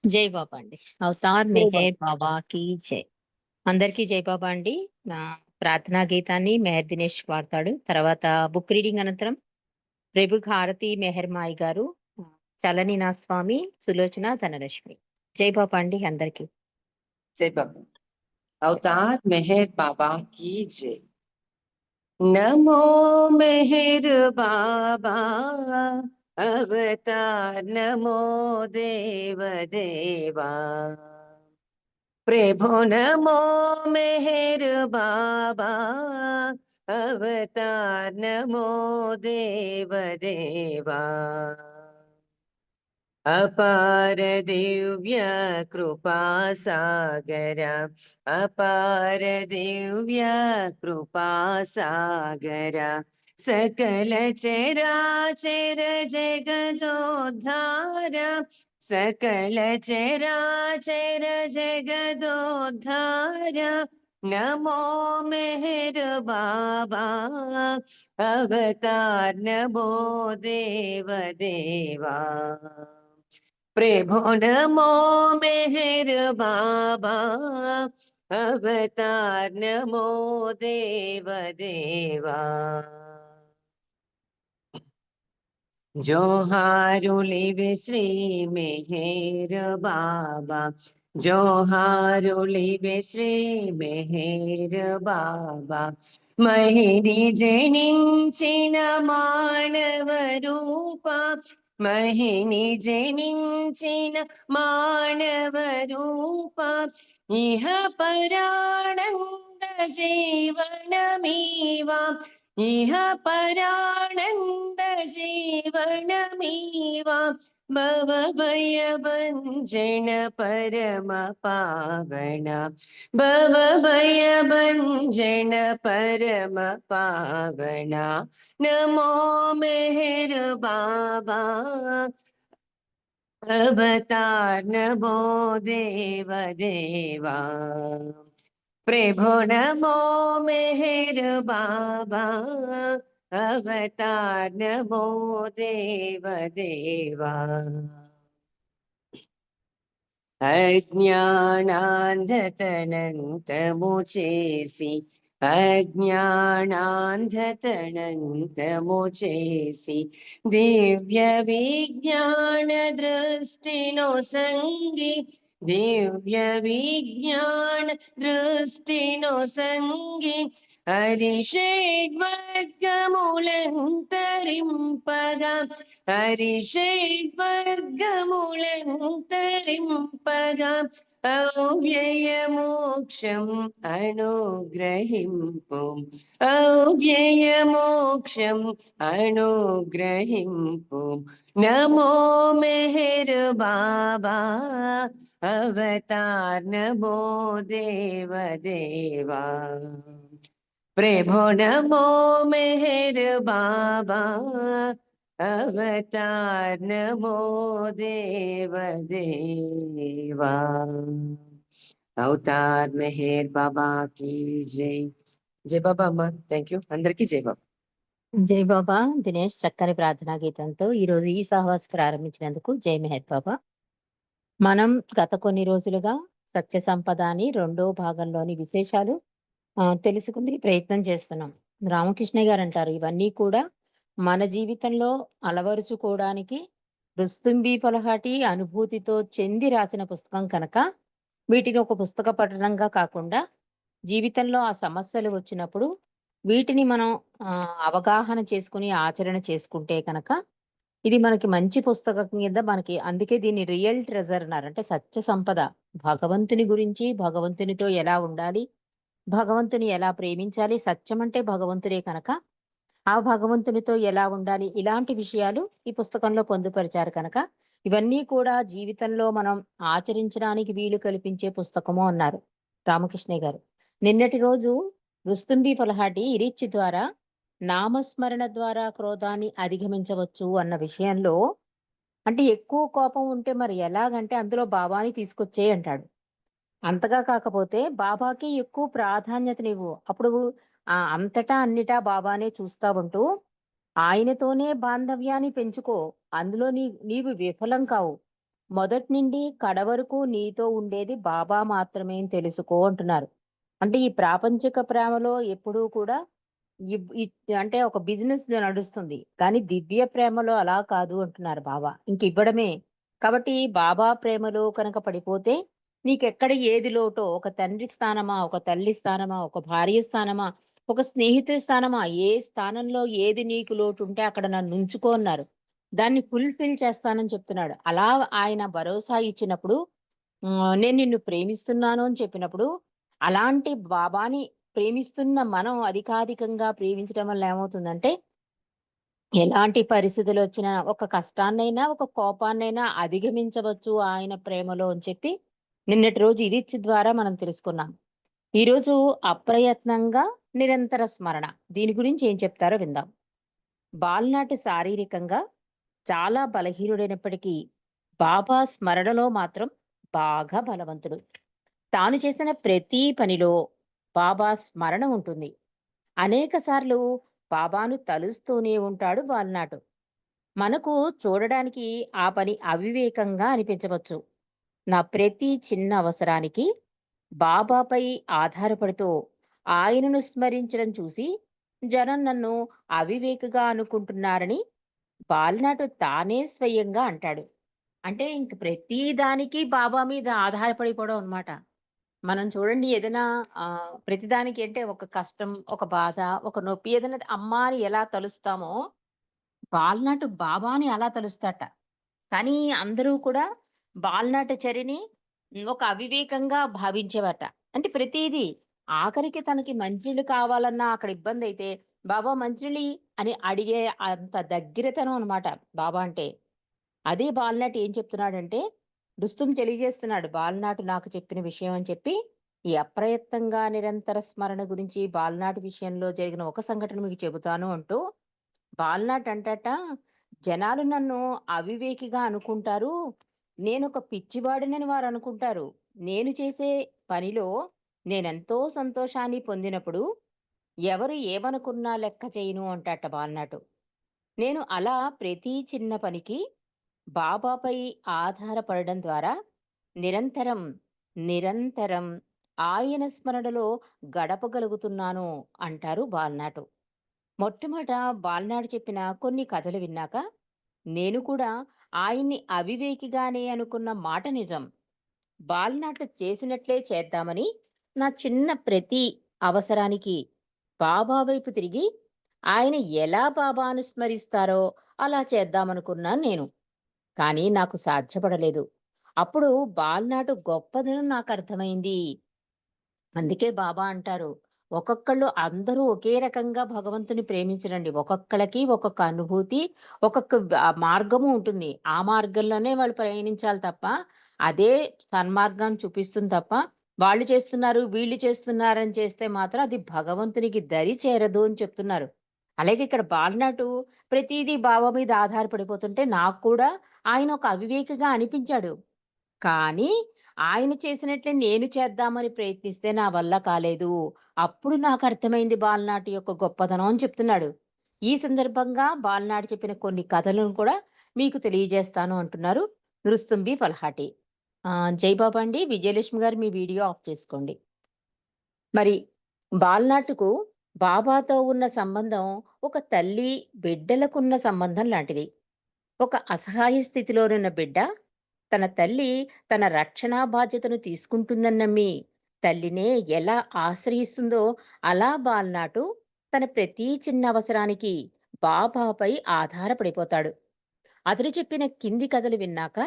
జై బాబా అండి. అవతార్ జై బాబా. మెహర్ బాబాకి జై. అందరికీ జై బాబా అండి. ప్రార్థనా గీతాన్ని మెహర్ దినేష్ పాడతాడు. తర్వాత బుక్ రీడింగ్ అనంతరం ప్రభు భారతి మెహర్ మాయి గారు, చలనినా స్వామి, సులోచన ధనలక్ష్మి. జై బాబా అండి అందరికీ. జై బాబా. అవతార్ మెహర్ బాబా की जय। नमो मेहर बाबा अवतार, नमो देव देवा। प्रभु नमो मेहर बाबा अवतार, नमो देव देवा। अपार दिव्य कृपा सागर, अपार दिव्य कृपा सागर। सकल चराचर जगदोद्धार, सकल चराचर जगदोद्धार। नमो मेहर बाबा अवतार, नमो देव देवा। प्रभु नमो मेहर बाबा अवतार, नमो देव देवा। जोहारुलिवे श्री मेहर बाबा, जोहारुलिवे श्री मेहर बाबा। महिनी जनिंचिन मानव रूपा, महिनी जनिंचिन मानव रूपा। इह परानंद जीवनमीवा, इह परानंद जीवनमीवा। भवभयभञ्जन परम पावन, भवभयभञ्जन परम पावन। नमो मेहर बाबा अवतार, नमो देव देवा। प्रभु नमो मेहर बाबा अवतार, नमो देव देवा। अज्ञानान्धतनन्तमुचेसि, अज्ञानान्धतनन्तमुचेसि। दिव्य विज्ञान दृष्टिनो संगी, दिव्य विज्ञान दृष्टिनो संगी। हरिषड्वर्गमूलन्तरिंपगा, हरिषड्वर्गमूलन्तरिंपगा। अव्ययमोक्षम् अनुग्रहिम्पु, अव्ययमोक्षम् अनुग्रहिम्पु। नमो मेहर बाबा अवतार, नमो देव देवा। प्रभु नमो मेहर बाबा अवतार, नमो देव देवा। అవతార్ మెహర్ బాబా की जय। జై బాబా అమ్మ. Thank you. అందరికీ జై బాబా. జై బాబా దినేష్, చక్కని ప్రార్థనా గీతంతో ఈరోజు ఈ సహవాస్ ప్రారంభించినందుకు జై మెహర్ బాబా. మనం గత కొన్ని రోజులుగా సత్య సంపద అని రెండో భాగంలోని విశేషాలు తెలుసుకునే ప్రయత్నం చేస్తున్నాం. రామకృష్ణ గారు అంటారు, ఇవన్నీ కూడా మన జీవితంలో అలవరుచుకోవడానికి రుస్తుంబి పలహాటి అనుభూతితో చెంది రాసిన పుస్తకం కనుక వీటిని ఒక పుస్తక పఠనంగా కాకుండా జీవితంలో ఆ సమస్యలు వచ్చినప్పుడు వీటిని మనం అవగాహన చేసుకుని ఆచరణ చేసుకుంటే కనుక ఇది మనకి మంచి పుస్తకం కింద మనకి, అందుకే దీన్ని రియల్ ట్రెజర్ అన్నారు. అంటే సత్య సంపద, భగవంతుని గురించి, భగవంతునితో ఎలా ఉండాలి, భగవంతుని ఎలా ప్రేమించాలి, సత్యం అంటే భగవంతుడే కనుక ఆ భగవంతునితో ఎలా ఉండాలి, ఇలాంటి విషయాలు ఈ పుస్తకంలో పొందుపరిచారు కనుక ఇవన్నీ కూడా జీవితంలో మనం ఆచరించడానికి వీలు కల్పించే పుస్తకము అన్నారు రామకృష్ణ గారు. నిన్నటి రోజు రుస్తుంబి పలహాటి ఇరిచ్చి ద్వారా నామస్మరణ ద్వారా క్రోధాన్ని అధిగమించవచ్చు అన్న విషయంలో, అంటే ఎక్కువ కోపం ఉంటే మరి ఎలాగంటే అందులో బాబాని తీసుకొచ్చే అంటాడు. అంతగా కాకపోతే బాబాకి ఎక్కువ ప్రాధాన్యతనివ్వు. అప్పుడు అంతటా అన్నిటా బాబానే చూస్తా ఉంటూ ఆయనతోనే బాంధవ్యాన్ని పెంచుకో. అందులో నీవు విఫలం కావు. మొదటి నుండి కడ వరకు నీతో ఉండేది బాబా మాత్రమే అని తెలుసుకో అంటున్నారు. అంటే ఈ ప్రాపంచిక ప్రేమలో ఎప్పుడూ కూడా అంటే ఒక బిజినెస్ నడుస్తుంది. కానీ దివ్య ప్రేమలో అలా కాదు అంటున్నారు బాబా. ఇంకివ్వడమే. కాబట్టి బాబా ప్రేమలో కనుక పడిపోతే నీకెక్కడ ఏది లోటో ఒక తండ్రి స్థానమా, ఒక తల్లి స్థానమా, ఒక భార్య స్థానమా, ఒక స్నేహితుడి స్థానమా, ఏ స్థానంలో ఏది నీకు లోటుంటే అక్కడ నన్నుంచుకో అన్నారు. దాన్ని ఫుల్‌ఫిల్ చేస్తానని చెప్తున్నాడు. అలా ఆయన భరోసా ఇచ్చినప్పుడు నేను నిన్ను ప్రేమిస్తున్నాను అని చెప్పినప్పుడు, అలాంటి బాబాని ప్రేమిస్తున్న మనం అధికాధికంగా ప్రేమించడం వల్ల ఏమవుతుందంటే, ఎలాంటి పరిస్థితులొచ్చినా, ఒక కష్టాన్నైనా, ఒక కోపాన్నైనా అధిగమించవచ్చు ఆయన ప్రేమలో అని చెప్పి, నిన్నటి రోజు ఇరిచ్ ద్వారా మనం తెలుసుకున్నాం. ఈరోజు అప్రయత్నంగా నిరంతర స్మరణ. దీని గురించి ఏం చెప్తారో విందాం. బాలనాటి శారీరకంగా చాలా బలహీనుడైనప్పటికీ, బాబా స్మరణలో మాత్రం బాగా బలవంతుడు. తాను చేసిన ప్రతి పనిలో బాబా స్మరణ ఉంటుంది. అనేక సార్లు బాబాను తలుస్తూనే ఉంటాడు బాలనాటు. మనకు చూడడానికి ఆ పని అవివేకంగా అనిపించవచ్చు. నా ప్రతి చిన్న అవసరానికి బాబాపై ఆధారపడుతూ ఆయనను స్మరించడం చూసి జనం నన్ను అవివేకగా అనుకుంటున్నారని బాలనాటు తానే స్వయంగా అంటాడు. అంటే ఇంక ప్రతి దానికి బాబా మీద ఆధారపడిపోవడం అన్నమాట. మనం చూడండి ఏదైనా ప్రతిదానికి అంటే ఒక కష్టం, ఒక బాధ, ఒక నొప్పి ఏదైనా అమ్మ అని ఎలా తలుస్తామో, బాలనాటు బాబాని అలా తలుస్తాట. కానీ అందరూ కూడా బాలనాటి చరిని ఒక అవివేకంగా భావించేవారట. అంటే ప్రతీదీ ఆఖరికి తనకి మంచినీళ్ళు కావాలన్నా అక్కడ ఇబ్బందైతే, "బాబా మంచినీళ్ళు" అని అడిగే అంత దగ్గరతనం అన్నమాట బాబా అంటే. అదే బాలనాటి ఏం చెప్తున్నాడంటే, రుస్తుం తెలియజేస్తున్నాడు బాలనాటు నాకు చెప్పిన విషయం అని చెప్పి, ఈ అప్రయత్నంగా నిరంతర స్మరణ గురించి బాలనాటి విషయంలో జరిగిన ఒక సంఘటన మీకు చెబుతాను అంటూ బాలనాట్ అంటట, జనాలు నన్ను అవివేకిగా అనుకుంటారు. నేనొక పిచ్చివాడినని వారనుకుంటారు. నేను చేసే పనిలో నేనెంతో సంతోషాన్ని పొందినప్పుడు, ఎవరు ఏమనుకున్నా లెక్క చేయను అంటాట బాలనాటు. నేను అలా ప్రతి చిన్న పనికి బాబాపై ఆధారపడడం ద్వారా నిరంతరం, నిరంతరం ఆయన స్మరణలో గడపగలుగుతున్నాను అంటారు బాలనాటు. మొట్టమొదట బాలనాడు చెప్పిన కొన్ని కథలు విన్నాక నేను కూడా ఆయన్ని అవివేకిగానే అనుకున్న మాట నిజం. బాలనాట్లు చేసినట్లే చేద్దామని నా చిన్న ప్రతి అవసరానికి బాబా వైపు తిరిగి ఆయన ఎలా బాబాను స్మరిస్తారో అలా చేద్దామనుకున్నాను నేను. కానీ నాకు సాధ్యపడలేదు. అప్పుడు బాలనాటు గొప్పదనం నాకు అర్థమైంది. అందుకే బాబా అంటారు, ఒక్కొక్కళ్ళు అందరూ ఒకే రకంగా భగవంతుని ప్రేమించరండి. ఒక్కొక్కళ్ళకి ఒక్కొక్క అనుభూతి, ఒక్కొక్క మార్గము ఉంటుంది. ఆ మార్గంలోనే వాళ్ళు ప్రయాణించాలి తప్ప, అదే సన్మార్గం చూపిస్తుంది తప్ప, వాళ్ళు చేస్తున్నారు, వీళ్ళు చేస్తున్నారని చేస్తే మాత్రం అది భగవంతునికి దరి చేరదు అని చెప్తున్నారు. అలాగే ఇక్కడ బాలనాటు ప్రతీదీ బాబా మీద ఆధారపడిపోతుంటే నాకు కూడా ఆయన ఒక అవివేకిగా అనిపించాడు. కానీ ఆయన చేసినట్లే నేను చేద్దామని ప్రయత్నిస్తే నా వల్ల కాలేదు. అప్పుడు నాకర్థమైంది బాలనాటి యొక్క గొప్పతనం అని చెప్తున్నాడు. ఈ సందర్భంగా బాలనాడు చెప్పిన కొన్ని కథలను కూడా మీకు తెలియజేస్తాను అంటున్నారు రుస్తుంబి ఫల్హాటి. జై బాబా అండి. విజయలక్ష్మి గారు మీ వీడియో ఆఫ్ చేసుకోండి. మరి బాలనాటుకు బాబాతో ఉన్న సంబంధం ఒక తల్లి బిడ్డలకున్న సంబంధం లాంటిది. ఒక అసహాయ స్థితిలోనున్న బిడ్డ తన తల్లి తన రక్షణా బాధ్యతను తీసుకుంటుందని నమ్మి తల్లినే ఎలా ఆశ్రయిస్తుందో అలా బాలనాటు తన ప్రతి చిన్న అవసరానికి బాబాపై ఆధారపడిపోతాడు. అతడు చెప్పిన కింది కథలు విన్నాక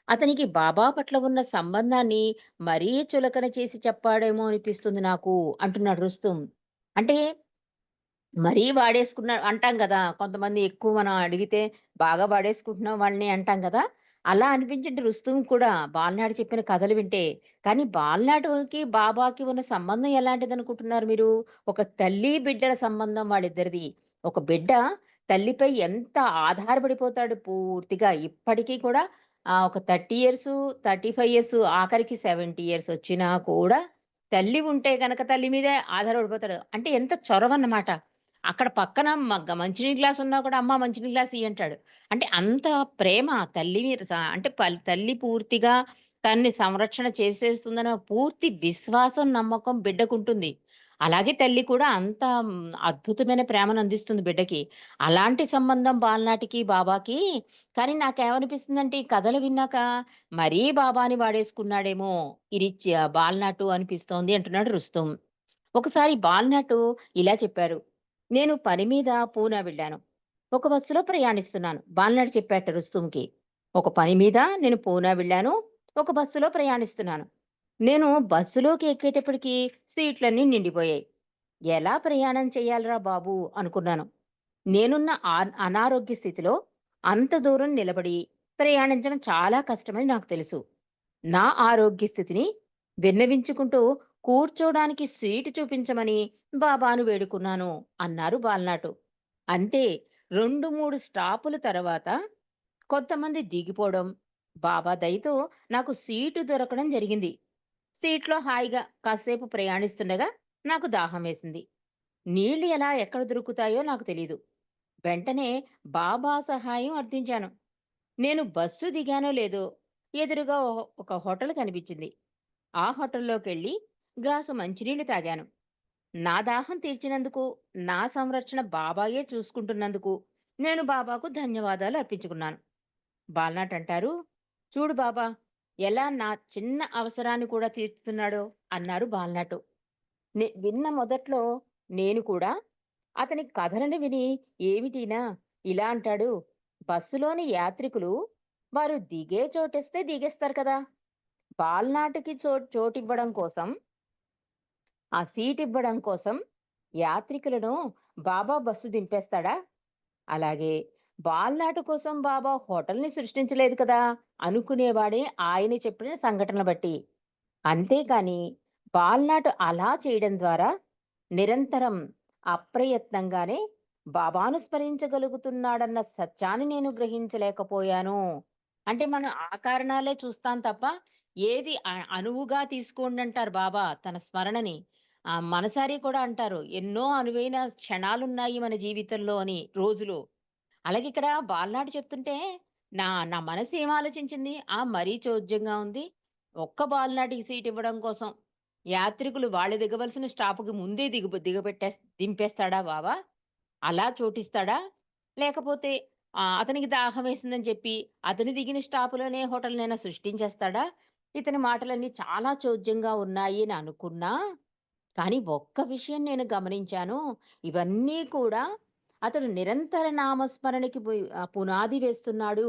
అతనికి బాబా పట్ల ఉన్న సంబంధాన్ని మరీ చులకన చేసి చెప్పాడేమో అనిపిస్తుంది నాకు అంటున్నాడు రుస్తుం. అంటే మరీ అంటాం గదా! కొంతమంది ఎక్కువ మనం అడిగితే బాగా వాడేసుకుంటున్నాం వాళ్ళని అంటాం గదా! అలా అనిపించింది రుస్తుం కూడా బాలనాడు చెప్పిన కథలు వింటే. కానీ బాలనాటుకి, బాబాకి ఉన్న సంబంధం ఎలాంటిదనుకుంటున్నారు మీరు? ఒక తల్లి, బిడ్డల సంబంధం వాళ్ళిద్దరిది. ఒక బిడ్డ తల్లిపై ఎంత ఆధారపడిపోతాడు పూర్తిగా. ఇప్పటికీ కూడా ఒక 30 ఇయర్సు, 35 ఇయర్స్ ఆఖరికి 70 ఇయర్స్ వచ్చినా కూడా తల్లి ఉంటే గనక తల్లి మీదే ఆధారపడిపోతాడు. అంటే ఎంత చొరవన్నమాట. అక్కడ పక్కన మంచినీళ్ళ గ్లాస్ ఉన్నా కూడా, "అమ్మ మంచినీళ్ళ గ్లాస్ ఇయ్యి" అంటాడు. అంటే అంత ప్రేమ తల్లి మీద అంటే తల్లి పూర్తిగా తనని సంరక్షణ చేసేస్తుందన్న పూర్తి విశ్వాసం, నమ్మకం బిడ్డకుంటుంది. అలాగే తల్లి కూడా అంత అద్భుతమైన ప్రేమను అందిస్తుంది బిడ్డకి. అలాంటి సంబంధం బాలనాటికి, బాబాకి. కానీ నాకేమనిపిస్తుందంటే ఈ కథలు విన్నాక మరీ బాబాని వాడేసుకున్నాడేమో బాలనాటు అనిపిస్తోంది అంటున్నాడు రుస్తుం. ఒకసారి బాలనాటు ఇలా చెప్పారు. నేను పని మీద పూనా వెళ్ళాను. ఒక బస్సులో ప్రయాణిస్తున్నాను. బాలనాడు చెప్పాట రుస్తుంకి. ఒక పని మీద నేను పూనా వెళ్ళాను. ఒక బస్సులో ప్రయాణిస్తున్నాను. నేను బస్సులోకి ఎక్కేటప్పటికి సీట్లన్నీ నిండిపోయాయి. ఎలా ప్రయాణం చెయ్యాలిరా బాబు అనుకున్నాను. నేనున్న అనారోగ్య స్థితిలో అంత దూరం నిలబడి ప్రయాణించడం చాలా కష్టమని నాకు తెలుసు. నా ఆరోగ్య స్థితిని విన్నవించుకుంటూ కూర్చోడానికి సీటు చూపించమని బాబాను వేడుకున్నాను అన్నారు బాలనాటు. అంతే 2, 3 స్టాపుల తర్వాత కొంతమంది దిగిపోవడం, బాబా దయతో నాకు సీటు దొరకడం జరిగింది. సీట్లో హాయిగా కాసేపు ప్రయాణిస్తుండగా నాకు దాహం వేసింది. నీళ్లు ఎలా ఎక్కడ దొరుకుతాయో నాకు తెలీదు. వెంటనే బాబా సహాయం అర్థించాను. నేను బస్సు దిగానో లేదో ఎదురుగా ఒక హోటల్ కనిపించింది. ఆ హోటల్లోకెళ్ళి గ్లాసు మంచినీళ్లు తాగాను. నా దాహం తీర్చినందుకు, నా సంరక్షణ బాబాయే చూసుకుంటున్నందుకు నేను బాబాకు ధన్యవాదాలు అర్పించుకున్నాను. బాలనాట్ అంటారు, చూడు బాబా ఎలా నా చిన్న అవసరాన్ని కూడా తీర్చుతున్నాడో అన్నారు బాలనాటు. విన్న మొదట్లో నేను కూడా అతని కథలను విని ఏమిటినా ఇలా అంటాడు, బస్సులోని యాత్రికులు వారు దిగే చోటేస్తే దిగేస్తారు కదా. బాలనాటికి చోటివ్వడం కోసం, ఆ సీట్ ఇవ్వడం కోసం యాత్రికులను బాబా బస్సు దింపేస్తాడా? అలాగే బాలనాటు కోసం బాబా హోటల్‌ని సృష్టించలేదు కదా అనుకునేవాడే ఆయన చెప్పిన సంఘటనలు బట్టి. అంతేకాని బాలనాటు అలా చేయడం ద్వారా నిరంతరం అప్రయత్నంగానే బాబాను స్మరించగలుగుతున్నాడన్న సత్యాన్ని నేను గ్రహించలేకపోయాను. అంటే మనం ఆ కారణాలే చూస్తాం తప్ప ఏది అనువుగా తీసుకోండంటారు బాబా తన స్మరణని. మనసారి కూడా అంటారు. ఎన్నో అనువైన క్షణాలున్నాయి మన జీవితంలో అని రోజులు. అలాగే ఇక్కడ బాలనాడు చెప్తుంటే నా మనసు ఏం ఆలోచించింది? మరీ చోద్యంగా ఉంది. ఒక్క బాలనాటికి సీట్ ఇవ్వడం కోసం యాత్రికులు వాళ్ళు దిగవలసిన స్టాప్‌కి ముందే దింపేస్తాడా బాబా? అలా చోటిస్తాడా? లేకపోతే అతనికి దాహం వేసిందని చెప్పి అతను దిగిన స్టాప్‌లోనే హోటల్‌నైనా సృష్టించేస్తాడా? ఇతని మాటలన్నీ చాలా చోద్యంగా ఉన్నాయి అని అనుకున్నా, కానీ ఒక్క విషయం నేను గమనించాను. ఇవన్నీ కూడా అతడు నిరంతర నామస్మరణకి పునాది వేస్తున్నాడు.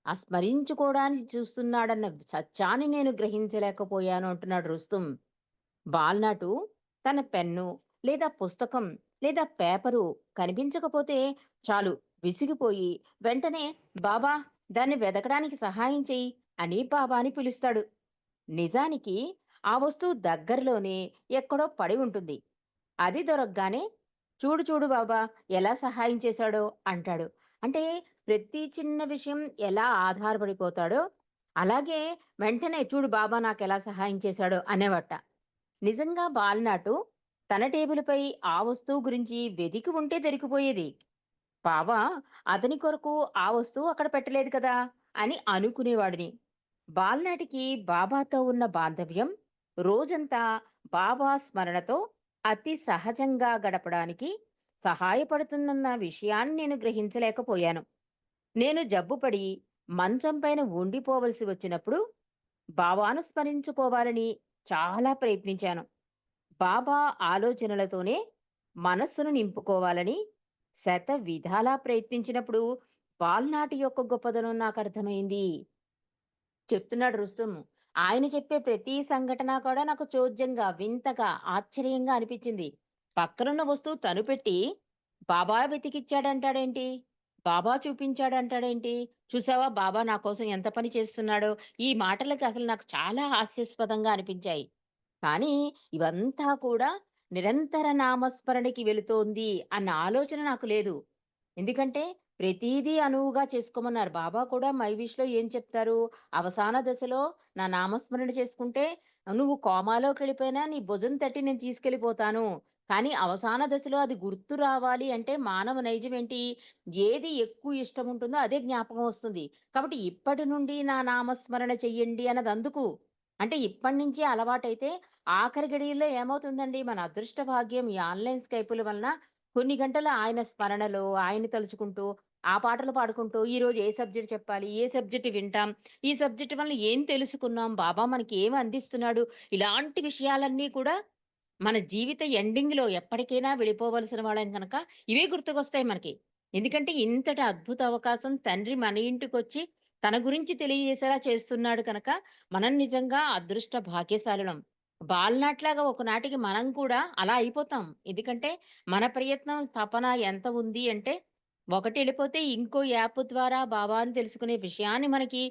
స్మరించుకోవడానికి చూస్తున్నాడన్న సత్యాన్ని నేను గ్రహించలేకపోయాను అంటున్నాడు రుస్తుం. బాల్నాటు తన పెన్ను లేదా పుస్తకం లేదా పేపరు కనిపించకపోతే చాలు విసిగిపోయి వెంటనే బాబా దాన్ని వెదకడానికి సహాయం చెయ్యి అని బాబాని పిలుస్తాడు. నిజానికి ఆ వస్తువు దగ్గరలోనే ఎక్కడో పడి ఉంటుంది. అది దొరకగానే చూడు చూడు బాబా ఎలా సహాయం చేశాడో అంటాడు. అంటే ప్రతి చిన్న విషయం ఎలా ఆధారపడిపోతాడో అలాగే వెంటనే చూడు బాబా నాకెలా సహాయం చేశాడో అనేవట. నిజంగా బాలనాటు తన టేబుల్‌పై ఆ వస్తువు గురించి వెదికి ఉంటే దొరికిపోయేది. బావ అతని కొరకు ఆ వస్తువు అక్కడ పెట్టలేదు కదా అని అనుకునేవాడిని. బాలనాటికి బాబాతో ఉన్న బాంధవ్యం రోజంతా బాబా స్మరణతో అతి సహజంగా గడపడానికి సహాయపడుతుందన్న విషయాన్ని నేను గ్రహించలేకపోయాను. నేను జబ్బుపడి మంచం పైన ఉండిపోవలసి వచ్చినప్పుడు బాబాను స్మరించుకోవాలని చాలా ప్రయత్నించాను. బాబా ఆలోచనలతోనే మనస్సును నింపుకోవాలని శత విధాలా ప్రయత్నించినప్పుడు బాల్నాటి యొక్క గొప్పదనం నాకు అర్థమైంది చెప్తున్నాడు రుస్తుం. ఆయన చెప్పే ప్రతి సంఘటన కూడా నాకు చోద్యంగా, వింతగా, ఆశ్చర్యంగా అనిపించింది. పక్కనున్న వస్తువు తను పెట్టి బాబా వెతికిచ్చాడంటాడేంటి? బాబా చూపించాడంటాడేంటి? చూసావా బాబా నా కోసం ఎంత పని చేస్తున్నాడో? ఈ మాటలకి అసలు నాకు చాలా హాస్యాస్పదంగా అనిపించాయి. కానీ ఇవంతా కూడా నిరంతర నామస్మరణకి వెళుతోంది అన్న ఆలోచన నాకు లేదు. ఎందుకంటే ప్రతీదీ అనువుగా చేసుకోమన్నారు. బాబా కూడా 'మైవిష్‌లో' ఏం చెప్తారు? అవసాన దశలో నా నామస్మరణ చేసుకుంటే నువ్వు కోమాలోకెళ్ళిపోయినా నీ భుజం తట్టి నేను తీసుకెళ్ళిపోతాను. కానీ అవసాన దశలో అది గుర్తు రావాలి అంటే మానవ నైజం ఏంటి? ఏది ఎక్కువ ఇష్టం ఉంటుందో అదే జ్ఞాపకం వస్తుంది. కాబట్టి ఇప్పటి నుండి నా నామస్మరణ చెయ్యండి అన్నది అందుకు. అంటే ఇప్పటి నుంచే అలవాటైతే ఆఖరి గడియల్లో ఏమవుతుందండి మన అదృష్ట భాగ్యం ఈ ఆన్‌లైన్ స్కైపుల వలన కొన్ని గంటలు ఆయన స్మరణలో, ఆయన్ని తలుచుకుంటూ, ఆ పాటలు పాడుకుంటూ ఈరోజు ఏ సబ్జెక్ట్ చెప్పాలి? ఏ సబ్జెక్ట్ వింటాం? ఈ సబ్జెక్ట్ వల్ల ఏం తెలుసుకున్నాం? బాబా మనకి ఏమి అందిస్తున్నాడు? ఇలాంటి విషయాలన్నీ కూడా మన జీవిత ఎండింగ్‌లో ఎప్పటికైనా వెళ్ళిపోవలసిన వాళ్ళం గనక ఇవే గుర్తుకొస్తాయి మనకి. ఎందుకంటే ఇంతటి అద్భుత అవకాశం తండ్రి మన ఇంటికొచ్చి తన గురించి తెలియజేసేలా చేస్తున్నాడు కనుక మనం నిజంగా అదృష్ట భాగ్యశాలులం. బాలనాటిలాగా ఒకనాటికి మనం కూడా అలా అయిపోతాం. ఎందుకంటే మన ప్రయత్నం, తపన ఎంత ఉంది అంటే ఒకటెళ్ళిపోతే ఇంకో యాప్ ద్వారా బాబాని తెలుసుకునే విషయాన్ని మనకి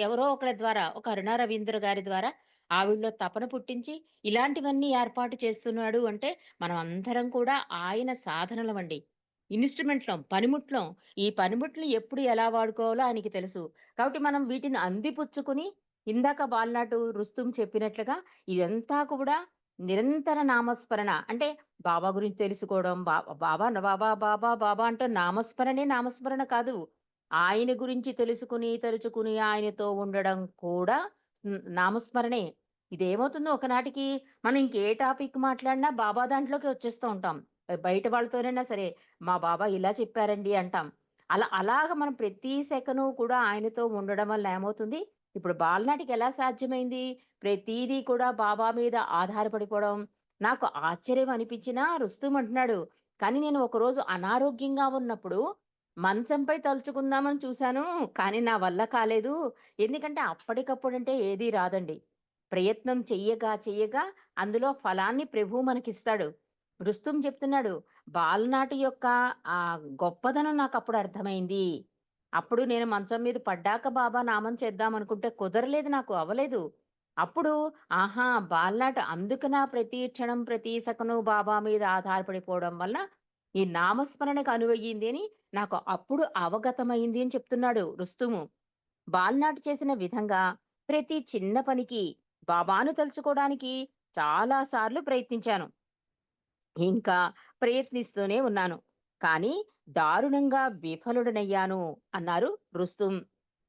ఎవరో ఒకళ్ళ ద్వారా ఒక అరుణ రవీంద్ర గారి ద్వారా ఆవిడలో తపన పుట్టించి ఇలాంటివన్నీ ఏర్పాటు చేస్తున్నాడు అంటే, మనం అందరం కూడా ఆయన సాధనలమండి. ఇన్‌స్ట్రుమెంట్లం, పనిముట్లం. ఈ పనిముట్లు ఎప్పుడు ఎలా వాడుకోవాలో ఆయనకి తెలుసు. కాబట్టి మనం వీటిని అందిపుచ్చుకొని, ఇందాక బాలనాటు రుస్తుం చెప్పినట్లుగా ఇదంతా కూడా నిరంతర నామస్మరణ. అంటే బాబా గురించి తెలుసుకోవడం, బాబా, బాబా, బాబా, బాబా అంటూ నామస్మరణే నామస్మరణ కాదు. ఆయన గురించి తెలుసుకుని, తలుచుకుని ఆయనతో ఉండడం కూడా నామస్మరణే. ఇదేమవుతుందో ఒకనాటికి మనం ఇంకే టాపిక్ మాట్లాడినా బాబా దాంట్లోకి వచ్చేస్తూ ఉంటాం. బయట వాళ్ళతోనైనా సరే, మా బాబా ఇలా చెప్పారండి అంటాం. అలాగ మనం ప్రతి సెకను కూడా ఆయనతో ఉండడం వల్ల ఏమవుతుంది, ఇప్పుడు బాలనాటికి ఎలా సాధ్యమైంది? ప్రతీదీ కూడా బాబా మీద ఆధారపడిపోవడం. నాకు ఆశ్చర్యం అనిపించినా రుస్తుం అంటున్నాడు, కానీ నేను ఒకరోజు అనారోగ్యంగా ఉన్నప్పుడు మంచంపై తలుచుకుందామని చూశాను. కానీ నా వల్ల కాలేదు. ఎందుకంటే అప్పటికప్పుడంటే ఏదీ రాదండి. ప్రయత్నం చెయ్యగా అందులో ఫలాన్ని ప్రభువు మనకిస్తాడు. రుస్తుం చెప్తున్నాడు, బాలనాటి యొక్క గొప్పదనం నాకప్పుడు అర్థమైంది. అప్పుడు నేను మంచం మీద పడ్డాక బాబా నామం చేద్దామనుకుంటే కుదరలేదు నాకు, అవ్వలేదు. అప్పుడు ఆహా! బాలనాట అందుకనా ప్రతి క్షణం, ప్రతి సెకను బాబా మీద ఆధారపడిపోవడం వల్ల ఈ నామస్మరణకు అనువయ్యింది అని నాకు అప్పుడు అవగతమైంది అని చెప్తున్నాడు రుస్తుము. బాలనాటి చేసిన విధంగా ప్రతి చిన్న పనికి బాబాను తలుచుకోవడానికి చాలా సార్లు ప్రయత్నించాను. ఇంకా ప్రయత్నిస్తూనే ఉన్నాను. కానీ దారుణంగా విఫలుడనయ్యాను అన్నారు రుస్తుం.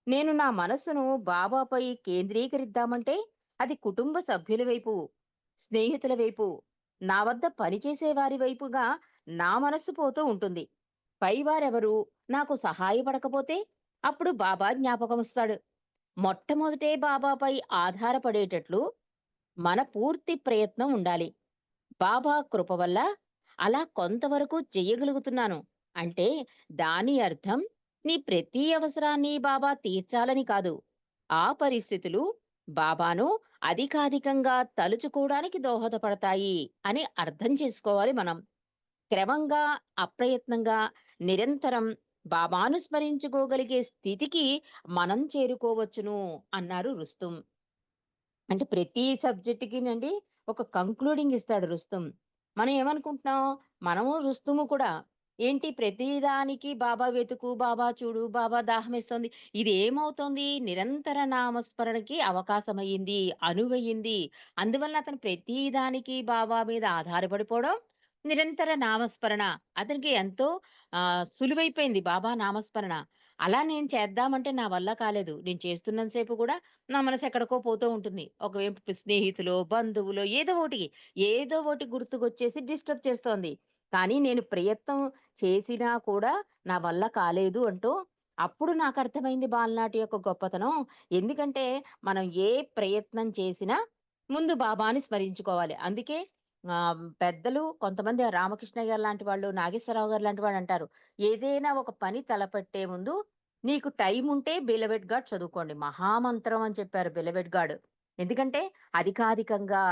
నేను నా మనస్సును బాబాపై కేంద్రీకరిద్దామంటే అది కుటుంబ సభ్యుల వైపు, స్నేహితుల వైపు, నా వద్ద పనిచేసే వారి వైపుగా నా మనస్సు పోతూ ఉంటుంది. పైవారెవరు నాకు సహాయపడకపోతే అప్పుడు బాబా జ్ఞాపకమొస్తాడు. మొట్టమొదటే బాబాపై ఆధారపడేటట్లు మన పూర్తి ప్రయత్నం ఉండాలి. బాబా కృప వల్ల అలా కొంతవరకు చెయ్యగలుగుతున్నాను అంటే దాని అర్థం నీ ప్రతి అవసరాన్ని బాబా తీర్చాలని కాదు. ఆ పరిస్థితులు బాబాను అధికాధికంగా తలుచుకోవడానికి దోహదపడతాయి అని అర్థం చేసుకోవాలి మనం. క్రమంగా, అప్రయత్నంగా, నిరంతరం బాబాను స్మరించుకోగలిగే స్థితికి మనం చేరుకోవచ్చును అన్నారు రుస్తుం. అంటే ప్రతి సబ్జెక్ట్‌కినండి ఒక కంక్లూడింగ్ ఇస్తాడు రుస్తుం. మనం ఏమనుకుంటున్నాం, మనము రుస్తుము కూడా ఏంటి ప్రతి దానికి బాబా వెతుకు, బాబా చూడు, బాబా దాహమేస్తోంది. ఇది ఏమవుతోంది? నిరంతర నామస్మరణకి అవకాశమయ్యింది, అనువయ్యింది. అందువలన అతను ప్రతి దానికి బాబా మీద ఆధారపడిపోవడం, నిరంతర నామస్మరణ అతనికి ఎంతో సులువైపోయింది బాబా నామస్మరణ. అలా నేను చేద్దామంటే నా వల్ల కాలేదు. నేను చేస్తున్నంత సేపు కూడా నా మనసు ఎక్కడికో పోతూ ఉంటుంది. ఒకవైపు స్నేహితులో, బంధువులో ఏదో ఒకటి గుర్తుకొచ్చేసి డిస్టర్బ్ చేస్తోంది. కానీ నేను ప్రయత్నం చేసినా కూడా నా వల్ల కాలేదు అంటూ అప్పుడు నాకర్థమైంది బాలనాటి యొక్క గొప్పతనం. ఎందుకంటే మనం ఏ ప్రయత్నం చేసినా ముందు బాబాని స్మరించుకోవాలి. అందుకే పెద్దలు కొంతమంది రామకృష్ణ గారు లాంటి వాళ్ళు, నాగేశ్వరరావు గారు లాంటి వాళ్ళు అంటారు. ఏదైనా ఒక పని తలపెట్టే ముందు నీకు టైముంటే బిలవెట్ గాడ్ చదువుకోండి. మహామంత్రం అని చెప్పారు బిలవెట్ గాడ్. ఎందుకంటే అధికాధికంగా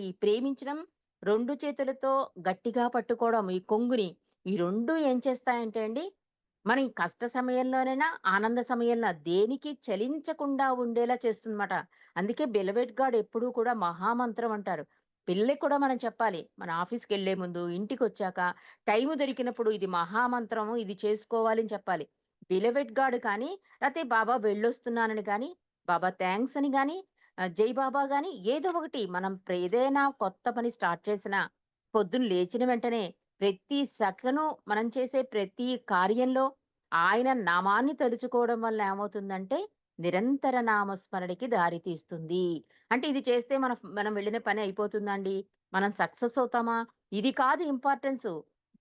ఈ ప్రేమించడం 2 చేతులతో గట్టిగా పట్టుకోవడం ఈ కొంగుని. ఈ 2 ఏం చేస్తాయంటే అండి, మనం ఈ కష్ట సమయంలోనైనా, ఆనంద సమయంలో దేనికి చలించకుండా ఉండేలా చేస్తుందన్నమాట. అందుకే బిలవెట్ గాడ్ ఎప్పుడూ కూడా మహామంత్రం అంటారు. పిల్లలకి కూడా మనం చెప్పాలి. మన ఆఫీస్‌కెళ్ళే ముందు, ఇంటికొచ్చాక, టైము దొరికినప్పుడు ఇది మహామంత్రము, ఇది చేసుకోవాలి అని చెప్పాలి. బిలవెట్ గాడ్ కానీ, లేతే బాబా వెళ్ళొస్తున్నానని గాని, బాబా థాంక్స్ అని గాని, జై బాబా గాని ఏదో ఒకటి మనం ఏదైనా కొత్త పని స్టార్ట్ చేసినా, పొద్దున్న లేచిన వెంటనే ప్రతి సెకను మనం చేసే ప్రతి కార్యంలో ఆయన నామాన్ని తలుచుకోవడం వల్ల ఏమవుతుందంటే నిరంతర నామస్మరణకి దారి తీస్తుంది. అంటే ఇది చేస్తే మనం వెళ్ళిన పని అయిపోతుందండి. మనం సక్సెస్ అవుతామా? ఇది కాదు ఇంపార్టెన్సు.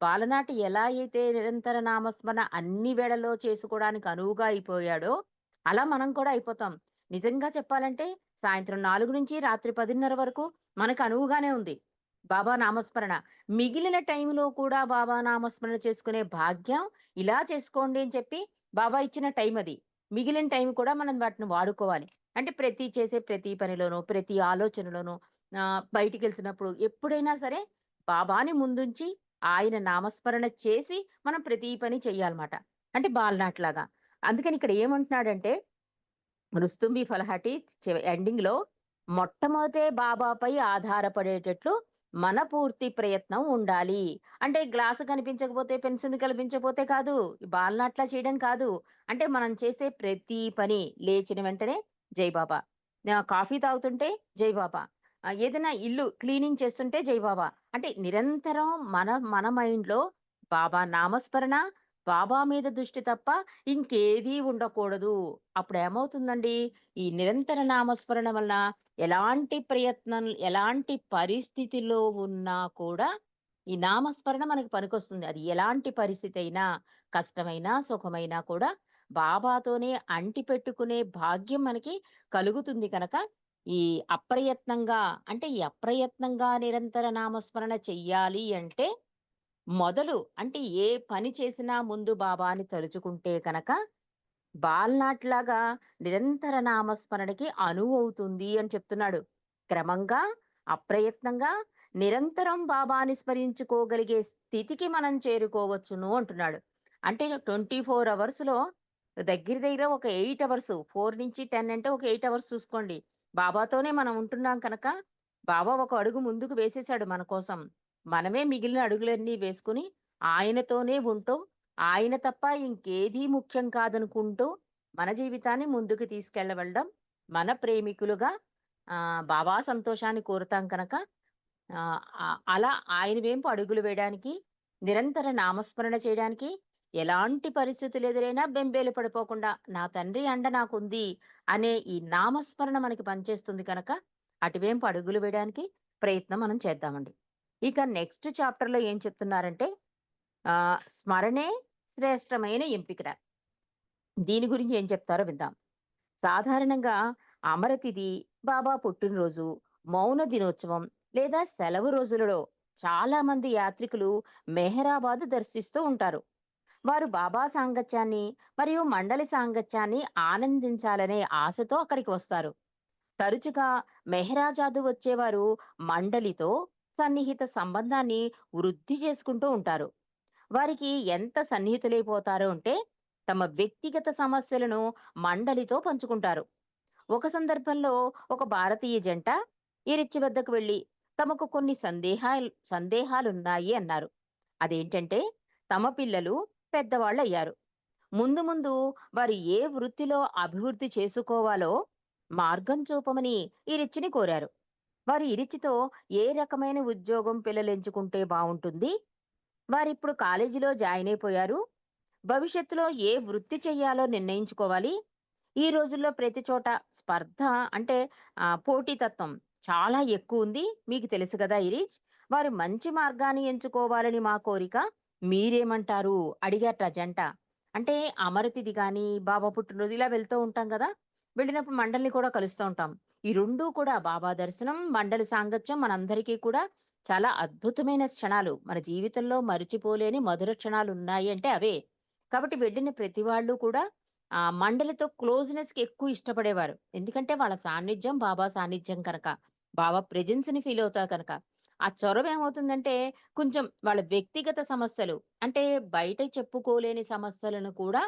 బాలనాటి ఎలా అయితే నిరంతర నామస్మరణ అన్ని వేళల్లో చేసుకోవడానికి అనువుగా అయిపోయాడో, అలా మనం కూడా అయిపోతాం. నిజంగా చెప్పాలంటే సాయంత్రం 4 నుంచి రాత్రి 10:30 వరకు మనకు అనువుగానే ఉంది. బాబా నామస్మరణ. మిగిలిన టైంలో కూడా బాబా నామస్మరణ చేసుకునే భాగ్యం ఇలా చేసుకోండి అని చెప్పి బాబా ఇచ్చిన టైం అది. మిగిలిన టైం కూడా మనం వాటిని వాడుకోవాలి. అంటే చేసే ప్రతి పనిలోనూ, ప్రతి ఆలోచనలోనూ బయటికెళ్తున్నప్పుడు ఎప్పుడైనా సరే బాబాని ముందుంచి ఆయన నామస్మరణ చేసి మనం ప్రతి పని చెయ్యాలమాట. అంటే బాలనాటిలాగా. అందుకని ఇక్కడ ఏమంటున్నాడంటే 'రుస్తుంబి ఫలహటి' ఎండింగ్‌లో మొట్టమొదటే బాబాపై ఆధారపడేటట్లు మన పూర్తి ప్రయత్నం ఉండాలి. అంటే గ్లాసు కనిపించకపోతే, పెన్సిల్ కనిపించకపోతే కాదు. ఈ బాలనాట్లా చేయడం కాదు. అంటే మనం చేసే ప్రతి పని లేచిన వెంటనే జై బాబా. కాఫీ తాగుతుంటే జై బాబా. ఏదైనా ఇల్లు క్లీనింగ్ చేస్తుంటే జై బాబా. అంటే నిరంతరం మన మన మైండ్‌లో బాబా నామస్మరణ, బాబా మీద దృష్టి తప్ప ఇంకేదీ ఉండకూడదు. అప్పుడేమవుతుందండి, ఈ నిరంతర నామస్మరణ వల్ల ఎలాంటి ప్రయత్నం, ఎలాంటి పరిస్థితిలో ఉన్నా కూడా ఈ నామస్మరణ మనకు పనికొస్తుంది. అది ఎలాంటి పరిస్థితి అయినా, కష్టమైనా, సుఖమైనా కూడా బాబాతోనే అంటిపెట్టుకునే భాగ్యం మనకి కలుగుతుంది కనుక, ఈ అప్రయత్నంగా అంటే ఈ అప్రయత్నంగా నిరంతర నామస్మరణ చెయ్యాలి అంటే అంటే ఏ పని చేసినా ముందు బాబాని తలుచుకుంటే కనుక బాల్నాట్లాగా నిరంతర నామస్మరణకి అనువవుతుంది అని చెప్తున్నాడు. క్రమంగా, అప్రయత్నంగా, నిరంతరం బాబాని స్మరించుకోగలిగే స్థితికి మనం చేరుకోవచ్చును అంటున్నాడు. అంటే 24 అవర్స్‌లో దగ్గర దగ్గర ఒక 8 అవర్స్ 4-10 అంటే ఒక 8 అవర్స్ చూసుకోండి. బాబాతోనే మనం ఉంటున్నాం కనుక, బాబా ఒక అడుగు ముందుకు వేసేసాడు మన కోసం. మనమే మిగిలిన అడుగులన్నీ వేసుకొని, ఆయనతోనే ఉంటూ ఆయన తప్ప ఇంకేదీ ముఖ్యం కాదనుకుంటూ, మన జీవితాన్ని ముందుకు తీసుకెళ్ళవలడం, మన ప్రేమికులుగా బాబా సంతోషాన్ని కోరుతాం కనుక అలా ఆయన వైపు అడుగులు వేయడానికి, నిరంతర నామస్మరణ చేయడానికి, ఎలాంటి పరిస్థితులు ఎదురైనా బెంబేలు పడిపోకుండా, నా తండ్రి అండ నాకుంది అనే ఈ నామస్మరణ మనకి పనిచేస్తుంది కనుక, అటువైపు అడుగులు వేయడానికి ప్రయత్నం మనం చేద్దామండి. ఇక నెక్స్ట్ చాప్టర్‌లో ఏం చెప్తున్నారంటే స్మరణే శ్రేష్టమైన ఎంపికట. దీని గురించి ఏం చెప్తారో విందాం. సాధారణంగా అమర తిథి, బాబా పుట్టినరోజు, మౌన దినోత్సవం లేదా సెలవు రోజులలో చాలా మంది యాత్రికులు మెహరాబాద్ దర్శిస్తూ ఉంటారు. వారు బాబా సాంగత్యాన్ని మరియు మండలి సాంగత్యాన్ని ఆనందించాలనే ఆశతో అక్కడికి వస్తారు. తరచుగా మెహరాజాదు వచ్చేవారు మండలితో సన్నిహిత సంబంధాన్ని వృద్ధి చేసుకుంటూ ఉంటారు. వారికి ఎంత సన్నిహితులైపోతారో అంటే తమ వ్యక్తిగత సమస్యలను మండలితో పంచుకుంటారు. ఒక సందర్భంలో ఒక భారతీయ జంట ఈ రిచ్చి వద్దకు వెళ్లి తమకు కొన్ని సందేహాలున్నాయి అన్నారు. అదేంటంటే తమ పిల్లలు పెద్దవాళ్ళయ్యారు. ముందు ముందు వారు ఏ వృత్తిలో అభివృద్ధి చేసుకోవాలో మార్గం చూపమని ఈ రిచ్చిని కోరారు. వారు ఈ రిచ్చితో ఏ రకమైన ఉద్యోగం పిల్లలు ఎంచుకుంటే బావుంటుంది, వారిప్పుడు కాలేజీలో జాయిన్ అయిపోయారు, భవిష్యత్తులో ఏ వృత్తి చెయ్యాలో నిర్ణయించుకోవాలి. ఈ రోజుల్లో ప్రతి చోట స్పర్ధ అంటే పోటీతత్వం చాలా ఎక్కువుంది. మీకు తెలుసు గదా ఇరీజ్. వారు మంచి మార్గాన్ని ఎంచుకోవాలని మా కోరిక. మీరేమంటారు? అడిగారట జంట. అంటే అమరతిథి గాని, బాబా పుట్టినరోజు ఇలా వెళ్తూ ఉంటాం గదా! వెళ్ళినప్పుడు మండలిని కూడా కలుస్తూ ఉంటాం. ఈ 2 కూడా బాబా దర్శనం, మండలి సాంగత్యం మనందరికీ కూడా చాలా అద్భుతమైన క్షణాలు. మన జీవితంలో మరిచిపోలేని మధుర క్షణాలున్నాయి అంటే అవే. కాబట్టి వెళ్ళిన ప్రతి వాళ్ళు కూడా మండలితో క్లోజ్‌నెస్‌కి ఎక్కువ ఇష్టపడేవారు. ఎందుకంటే వాళ్ళ సాన్నిధ్యం బాబా సాన్నిధ్యం కనుక. బాబా ప్రెజెన్స్‌ని ఫీల్ అవుతారు కనుక. ఆ చొరవ ఏమవుతుందంటే కొంచెం వాళ్ళ వ్యక్తిగత సమస్యలు అంటే బయట చెప్పుకోలేని సమస్యలను కూడా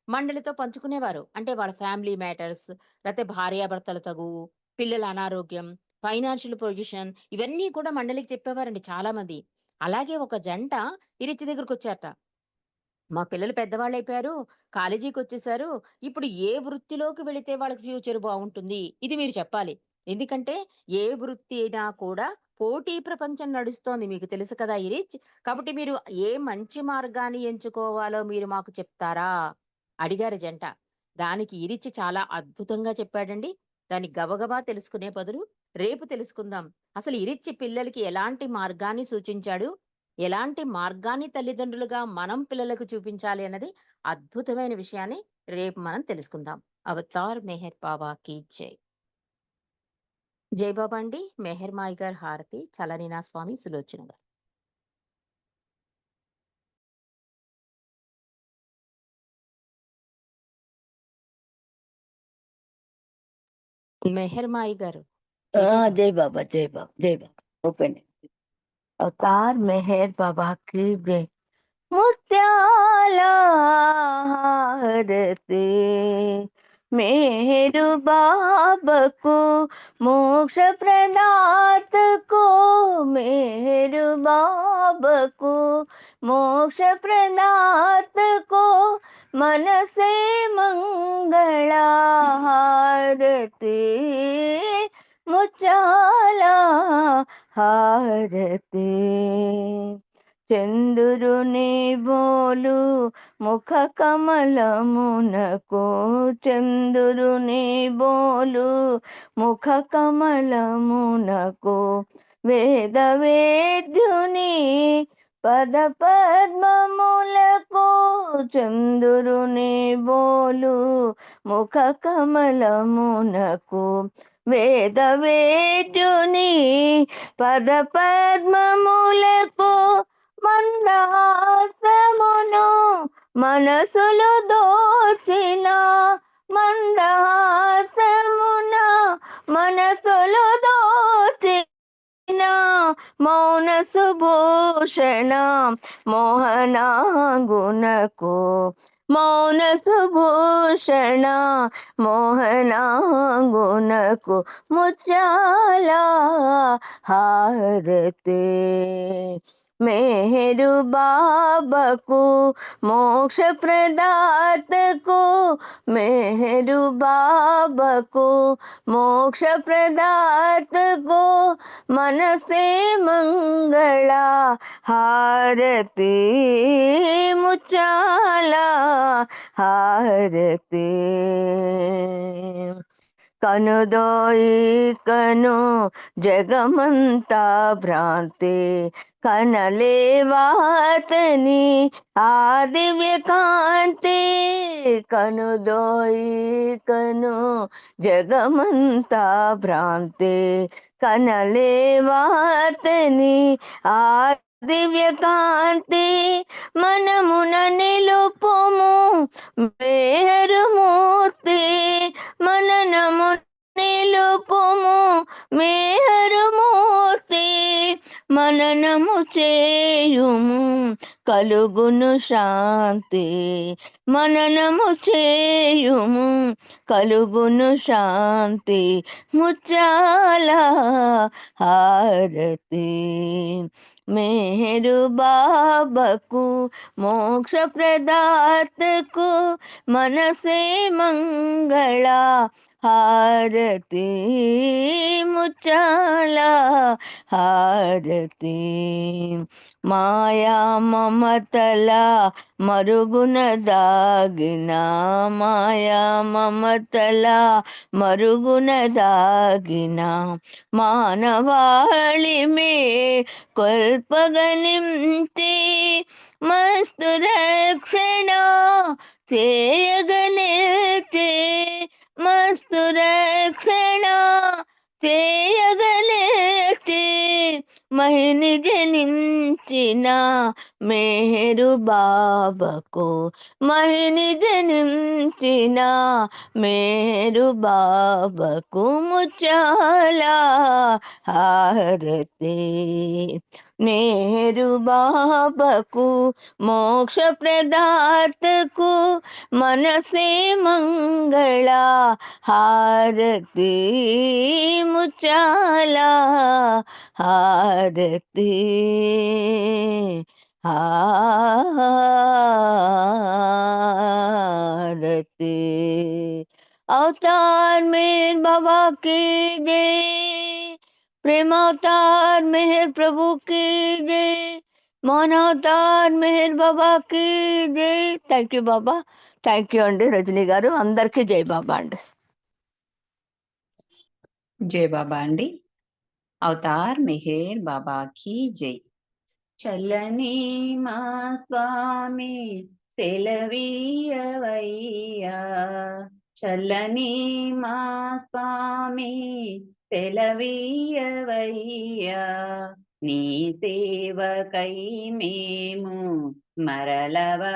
మండలితో పంచుకునేవారు. అంటే వాళ్ళ ఫ్యామిలీ మ్యాటర్స్, లేతే భార్యాభర్తల తగువు, పిల్లల అనారోగ్యం, ఫైనాన్షియల్ పొజిషన్ ఇవన్నీ కూడా మండలికి చెప్పేవారండి చాలా మంది. అలాగే ఒక జంట ఈ రిచ్ దగ్గరకొచ్చారట. మా పిల్లలు పెద్దవాళ్ళైపోయారు. కాలేజీకొచ్చేసారు. ఇప్పుడు ఏ వృత్తిలోకి వెళితే వాళ్ళకి ఫ్యూచర్ బావుంటుంది? ఇది మీరు చెప్పాలి. ఎందుకంటే ఏ వృత్తి అయినా కూడా పోటీ ప్రపంచం నడుస్తోంది. మీకు తెలుసు కదా! ఈ రిచ్. కాబట్టి మీరు ఏ మంచి మార్గాన్ని ఎంచుకోవాలో మీరు మాకు చెప్తారా? అడిగారు జంట. దానికి ఈ రిచ్ చాలా అద్భుతంగా చెప్పాడండి. దాన్ని గబగబా తెలుసుకునే బదులు రేపు తెలుసుకుందాం. అసలు ఈ రిచ్ పిల్లలకి ఎలాంటి మార్గాన్ని సూచించాడు? ఎలాంటి మార్గాన్ని తల్లిదండ్రులుగా మనం పిల్లలకు చూపించాలి అన్నది అద్భుతమైన విషయాన్ని రేపు మనం తెలుసుకుందాం. అవతార్ మెహర్ బాబా కీ జై. జై బాబా అండి. మెహర్ మాయి గారు హారతి, చలనీనా స్వామి సులోచన గారు. మెహర్ మాయి గారు. జై బాబా. जय बाबा जय बाबा जय बाबा ओपन अवतार मेहर बाबा की जय मुत्याला हारते मेहर बाबा को मोक्ष प्रदात को मेहर बाबा को मोक्ष प्रदात को मन से मंगला हारते ముచ్చాలా హారతే చంద్రుని బోలు ముఖ కమలమునకు చంద్రుని బోలు ముఖ కమలమునకు వేద వేద్యుని పద పద్మములకు చంద్రుని బోలు ముఖ కమలమునకు వేద వేద్యుని పద పద్మములకు మందహాసమును మనసులు దోచిన మందహాసమున మనసులు దోచిన మౌన సుభూషణ మోహనాంగునకు మౌన సుభూషణ మోహనాంగునకు ముచ్చాల హారతే मेहरु बाबा मोक्ष प्रदात को मेहरु बाबा मोक्ष प्रदात को मन से मंगला हारती मुचाला हारती కనుదోయి కను జగమంతా భ్రాంతి కనలేవాతని ఆ దివ్య కాంతి కనుదోయి కను జగమంతా భ్రాంతి కనలేవాతని ఆ దివ్య కాంతి మనమున నిలుపుము మేహరుమూర్తి మననము నిలుపుము మేహరుమూర్తి మననము చేయుము కలుగును శాంతి మననము చేయుము కలుగును శాంతి ముచ్చాల హారతి मेहरु बाबा मोक्ष प्रदात को मन से मंगला हारती मुचाला हारती माया ममतला मరుగున దాగిన మాయా మమతలా మరుగున దాగిన మానవాళిమే కొల్పగనించి మస్తు రక్షణ చేయగలిచే మస్తు రక్షణ చేయగలిచే మహిని జనించిన మేరు బాబాకు మహిని జనించిన మేరు బాబాకు ముచ్చాలా హారతి मेहरु बाबा मोक्ष प्रदात को मन से मंगला हारती मुचाला हारती हारती अवतार में बाबा की जय ప్రేమావతార్ మెహర్ ప్రభు की जय, మౌనావతార్ మెహర్ బాబా की जय. Thank you Baba, thank you అండి రజనీ గారు. అందరికీ జై బాబా అండి. జై బాబా అండి. అవతార్ మెహర్ బాబాకి జై. చల్లని మా స్వామి సెలవీయవయ్యా, చల్లని మా స్వామి సెలవీయవయ్యా, నీ సేవకై మేము మరలవచెదమయ్యా,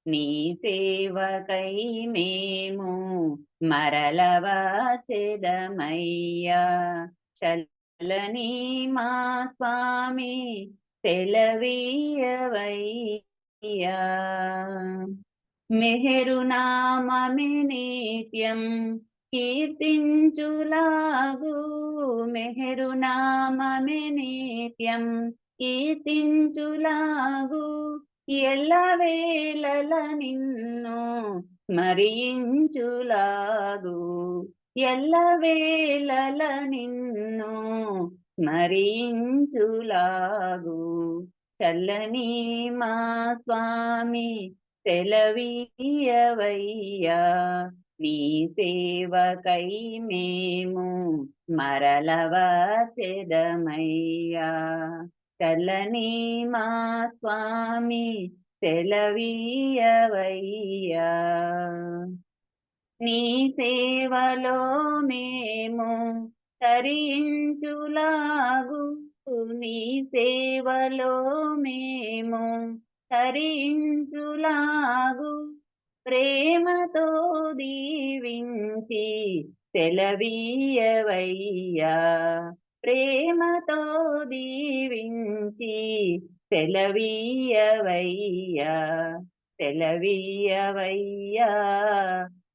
నీ సేవకై మేము మరలవచెదమయ్యా, చల్లని మా స్వామి సెలవీయవయ్యా, మెహరు నామమే నిత్యం కీర్తించులాగు, మెహరు నామమే నిత్యం కీర్తించులాగు, ఎల్లవేళల నిన్ను స్మరించులాగు, ఎల్లవేళల నిన్ను స్మరించులాగు, చల్లని మా స్వామి సెలవీయవయ్యా, నీ సేవకై మేము మరలవచెదమయ్యా, చల్లని మా స్వామి సెలవీయవయ్యా, నీ సేవలో మేము తరించులాగు, నీ సేవలో మేము తరించులాగు, ప్రేమతో దీవించి సెలవీయవయ్యా, ప్రేమతో దీవించి సెలవీయవయ్యా, సెలవీయవయ్యా,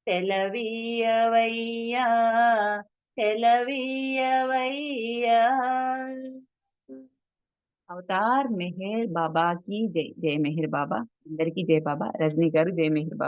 సెలవీయవయ్యా, సెలవీయవయ్యా. అవతార్ మెహర్ బాబాకి జై. జై మెహర్ బాబా. అందరికీ జై బాబా. రజనీ గారు జై మెహర్ బాబా.